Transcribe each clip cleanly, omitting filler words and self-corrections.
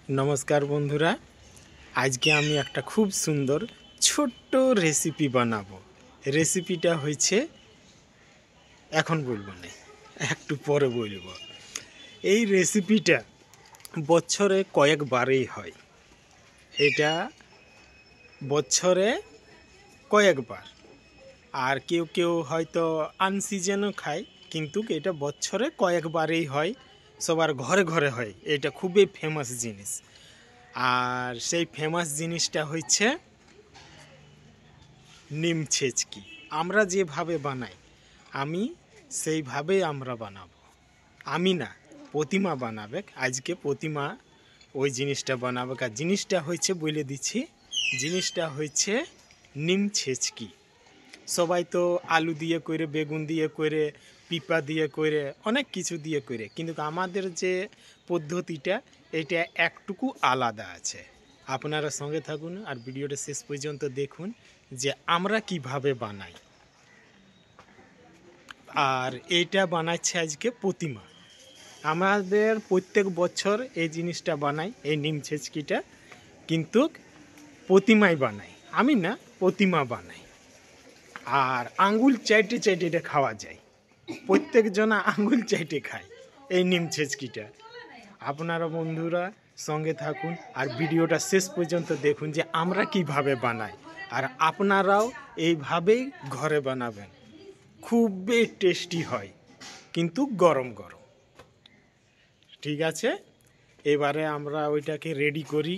नमस्कार बंधुरा आज के आमी एक खूब सुंदर छोट्ट रेसिपि बनाबो। रेसिपिटा होइछे एखन बोलबो ना, एकटू परे बोलबो। এই रेसिपिटा बछरे कयेकबारই হয়, এটা বছরে কয়েকবার। আর কেউ কেউ হয়তো আনসিজনও খায়, কিন্তু এটা বছরে কয়েকবারই হয়, সবার ঘরে ঘরে হয়। এটা খুবই ফেমাস জিনিস। আর সেই ফেমাস জিনিসটা হচ্ছে নিম ছেচকি। আমরা যেভাবে বানাই আমি সেইভাবেই আমরা বানাবো। আমি না, প্রতিমা বানাবে। আজকে প্রতিমা ওই জিনিসটা বানাবে। আর জিনিসটা হচ্ছে বলে দিচ্ছি, জিনিসটা হচ্ছে নিম ছেচকি। সবাই তো আলু দিয়ে করে, বেগুন দিয়ে করে, পিপা দিয়ে করে, অনেক কিছু দিয়ে করে, কিন্তু আমাদের যে পদ্ধতিটা এটা একটুকু আলাদা আছে। আপনারা সঙ্গে থাকুন আর ভিডিওটা শেষ পর্যন্ত দেখুন যে আমরা কিভাবে বানাই। আর এইটা বানাচ্ছে আজকে প্রতিমা। আমাদের প্রত্যেক বছর এই জিনিসটা বানাই, এই নিম ছেচকিটা, কিন্তু প্রতিমাই বানাই, আমি না, প্রতিমা বানাই। আর আঙ্গুল চাইটে চাইটে এটা খাওয়া যায়, প্রত্যেকজনা আঙ্গুল চাইটে খায় এই নিম ছেচকিটা। আপনারা বন্ধুরা সঙ্গে থাকুন আর ভিডিওটা শেষ পর্যন্ত দেখুন যে আমরা কিভাবে বানাই। আর আপনারাও এইভাবেই ঘরে বানাবেন, খুবই টেস্টি হয়, কিন্তু গরম গরম। ঠিক আছে, এবারে আমরা ওইটাকে রেডি করি।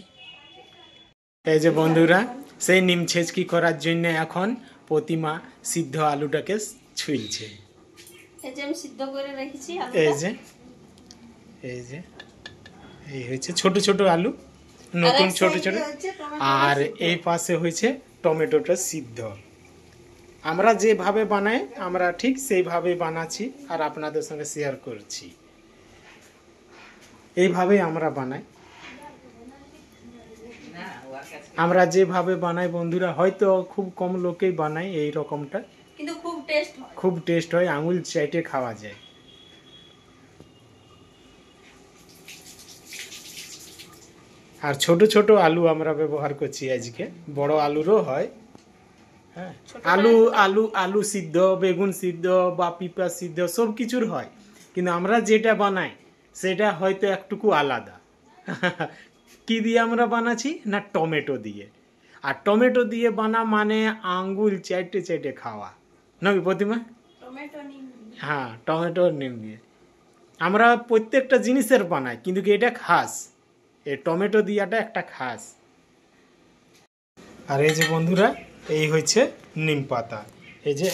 এই যে বন্ধুরা, সেই নিম ছেচকি করার জন্য এখন প্রতিমা সিদ্ধ আলুটাকে ছুলছে। এই যে আমি সিদ্ধ করে রেখেছি আলুটা। এই হচ্ছে ছোট ছোট আলু, নতুন ছোট ছোট। আর এই পাশে হয়েছে টমেটোটা সিদ্ধ। আমরা যেভাবে বানাই আমরা ঠিক সেইভাবে বানাচ্ছি আর আপনাদের সঙ্গে শেয়ার করছি। এইভাবেই আমরা বানাই। আমরা যেভাবে বানাই বন্ধুরা, হয়তো খুব কম লোকেই বানাই এই রকমটা, কিন্তু খুব টেস্ট হয়, আঙুল চাইটে খাওয়া যায়। আর ছোট ছোট আলু আমরা ব্যবহার করছি আজকে, বড় আলুরও হয়। হ্যাঁ, আলু আলু আলু সিদ্ধ, বেগুন সিদ্ধ বা পিঁপা সিদ্ধ সব কিছুর হয়, কিন্তু আমরা যেটা বানাই সেটা হয়তো একটুকু আলাদা। কি দিয়ে আমরা বানাচ্ছি না, টমেটো দিয়ে। আর টমেটো দিয়ে বানা মানে আঙ্গুল চাইটে চাইটে খাওয়া, নাকি প্রতিমা? হ্যাঁ, টমেটো নিম দিয়ে আমরা প্রত্যেকটা জিনিসের বানাই, কিন্তু এটা খাস, এই টমেটো দিয়াটা একটা খাস। আর এই যে বন্ধুরা, এই হচ্ছে নিম পাতা। এই যে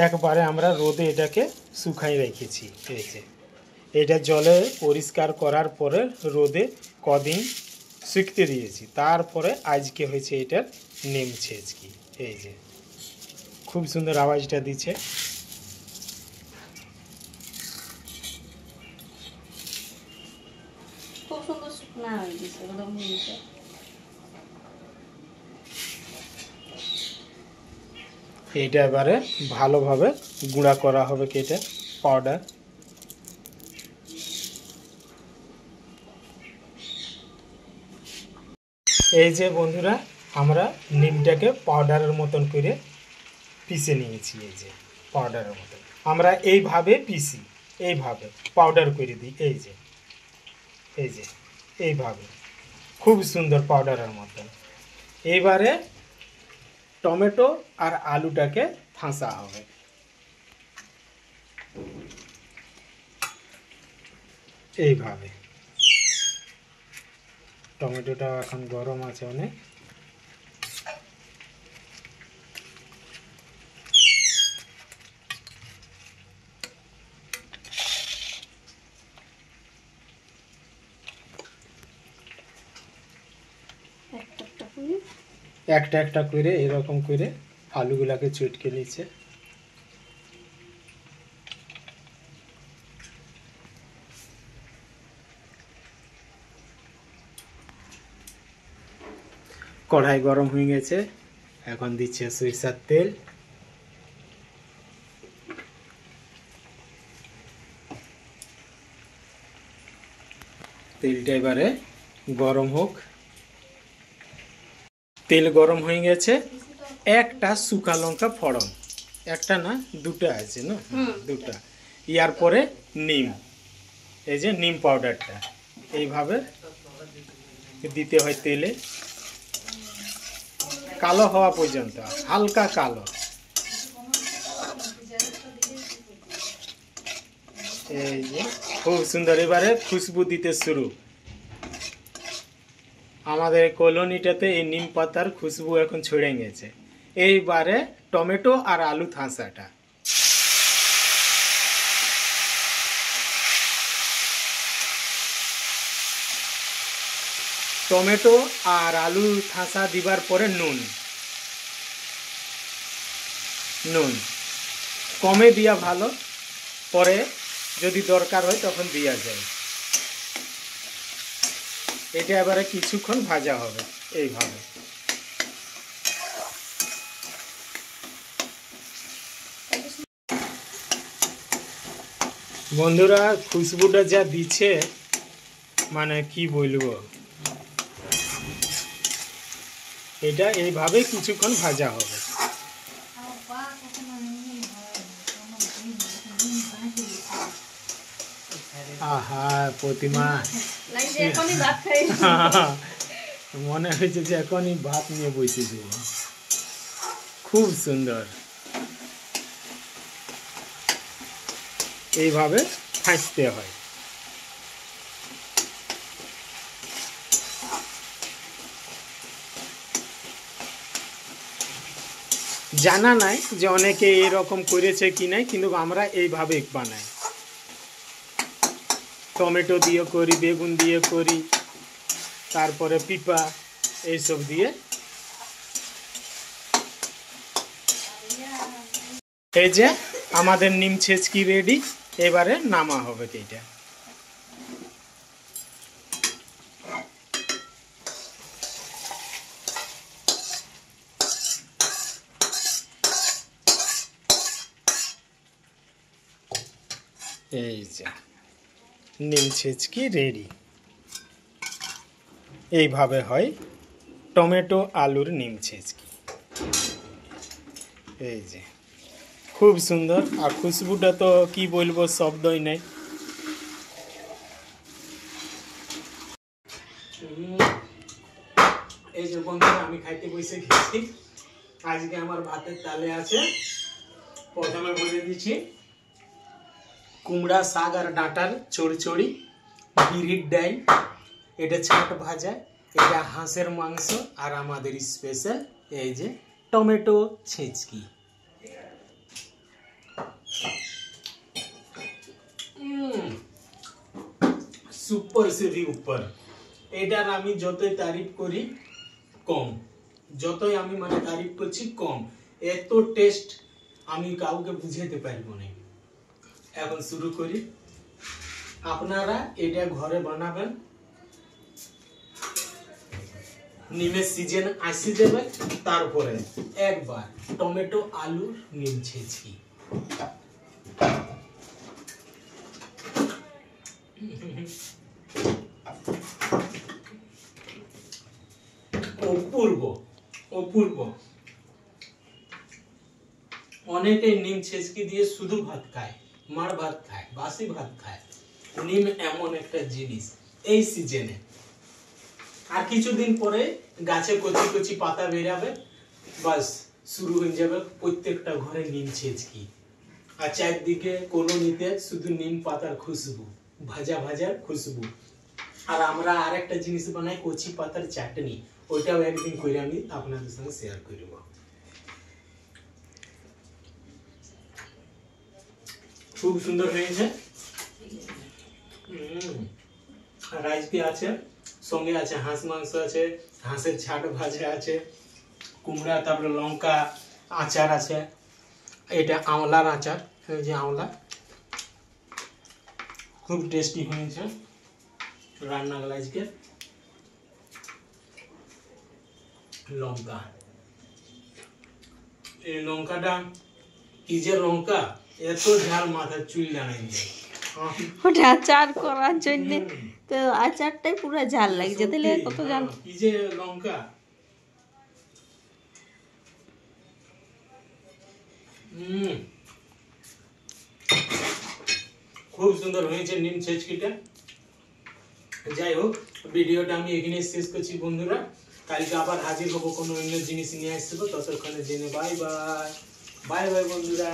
একবারে আমরা রোদে এটাকে শুকাই রেখেছি। এই যে এটা জলে পরিষ্কার করার পরে রোদে কদিন শুকতে দিয়েছি, তারপরে আজকে হয়েছে এটার নিম ছেচকি। এই যে খুব সুন্দর আওয়াজটা দিচ্ছে। খুব সুন্দর শুকনা হয়ে গেছে একদম নিচে। এইটা এবারে ভালোভাবে গুঁড়া করা হবে, কেটে পাউডার। এই যে বন্ধুরা, আমরা নিমটাকে পাউডারের মতন করে পিষে নিয়েছি। এই যে পাউডারের মতন আমরা এইভাবে পিষি, এইভাবে পাউডার করে দিই। এই যে এইভাবে খুব সুন্দর পাউডারের মতন। এইবারে টমেটো আর আলুটাকে ঠাসা হবে। এইভাবে টমেটোটা এখন গরম আছে অনেক। একটা একটা করে এরকম করে আলুগুলাকে চটকে নিচ্ছে। কড়াই গরম হয়ে গেছে, এখন দিচ্ছে সরিষার তেল। তেলটা এবারে গরম হোক। তেল গরম হয়ে গেছে, একটা শুকা লঙ্কা ফোড়ন, একটা না দুটো আছে না, দুটা। ইয়ার পরে নিম, এই যে নিম পাউডারটা এইভাবে দিতে হয় তেলে, কালো হওয়া পর্যন্ত, হালকা কালো। এই যে খুব সুন্দর, এবারে খুশবু দিতে শুরু। আমাদের কলোনিটাতে এই নিম পাতার খুশবু এখন ছড়ে গেছে। এইবারে টমেটো আর আলু থাঁসাটা, টমেটো আর আলু থাঁসা দিবার পরে নুন, নুন কমে দিয়া ভালো, পরে যদি দরকার হয় তখন দিয়া যায়। এটা এবারে কিছুক্ষণ ভাজা হবে এইভাবে। বন্ধুরা খুশবুটা যা দিচ্ছে মানে কি বলবো, এটা এইভাবে কিছুক্ষণ ভাজা হবে। আহা প্রতিমা, মনে হয়েছে যে এখনই ভাত নিয়ে বসে দেব। খুব সুন্দর, এইভাবে ভাজতে হয়। জানা নাই যে অনেকে এরকম করেছে কি নাই, কিন্তু আমরা এইভাবে বানাই। টমেটো দিয়ে করি, বেগুন দিয়ে করি, তারপরে পিপা এইসব দিয়ে। এই যে আমাদের নিম ছেচকি রেডি, এবারে নামা হবে এইটা। এই যে নিম ছেচকি রেডি। এইভাবে হয় টমেটো আলুর নিম ছেচকি। এই যে খুব সুন্দর, আর খুশবুটা তো কি বলবো, শব্দই নেই। এই যে বন্ধুরা আমি খাইতে বসে গেছি। আজকে আমার ভাতের তালে আছে, প্রথমে বলে দিচ্ছি, কুমড়া শাক আর ডাঁটার চড়চড়ি, বিরির ডাল, এটা ছাট ভাজা, এটা হাঁসের মাংস, আর আমাদের স্পেশাল এই যে টমেটো ছেচকি। সুপার সে উপর। এটার আমি যতই তারিফ করি কম, যতই আমি মানে তারিফ করছি কম। এত টেস্ট আমি কাউকে বুঝাতে পারবো না। এখন শুরু করি। আপনারা এটা ঘরে বানাবেন, নিমের সিজন আসি যাবে, তারপরে একবার টমেটো আলুর নিম ছেচকি। অপূর্ব অপূর্ব। অনেকে নিম ছেচকি দিয়ে শুধু ভাত খায়, মার ভাত খায়, বাসি ভাত খায়। নিম এমন একটা জিনিস এই সিজনে, আর কিছুদিন পরে গাছে কচি কচি পাতা বেরাবে, বাস শুরু হয়ে যাবে প্রত্যেকটা ঘরে নিম ছেচকি। আর চারদিকে কলোনিতে শুধু নিম পাতার খুশবু, ভাজা ভাজার খুশবু। আর আমরা আরেকটা জিনিস বানাই, কচি পাতার চাটনি, ওইটাও একদিন করে আমি আপনাদের সঙ্গে শেয়ার করব। খুব সুন্দর হয়েছে। আর আজকে আছে সঙ্গে আছে হাঁস মাংস আছে, হাঁসের ছাট ভাজা আছে, কুমড়া, তারপরে লঙ্কা আচার আছে, এটা আমলার আচার, এই যে আমলা। খুব টেস্টি হয়েছে রান্নাগুলো আজকে। লঙ্কা, এই লঙ্কাটা কি যে লঙ্কা, এত ঝাল মাথার চুল জানাই যায়। ওটা আচার করার জন্য, তো আচারটাই পুরো ঝাল লাগছে, তাহলে কত ঝাল। কি যে লঙ্কা, খুব সুন্দর হয়েছে নিম ছেচকিটা। যাই হোক, ভিডিওটা আমি এখানে শেষ করছি বন্ধুরা। কালকে আবার হাজির হবো কোনো অন্য জিনিস নিয়ে আসবো, ততক্ষণে জেনে বাই বাই। বাই বাই বন্ধুরা।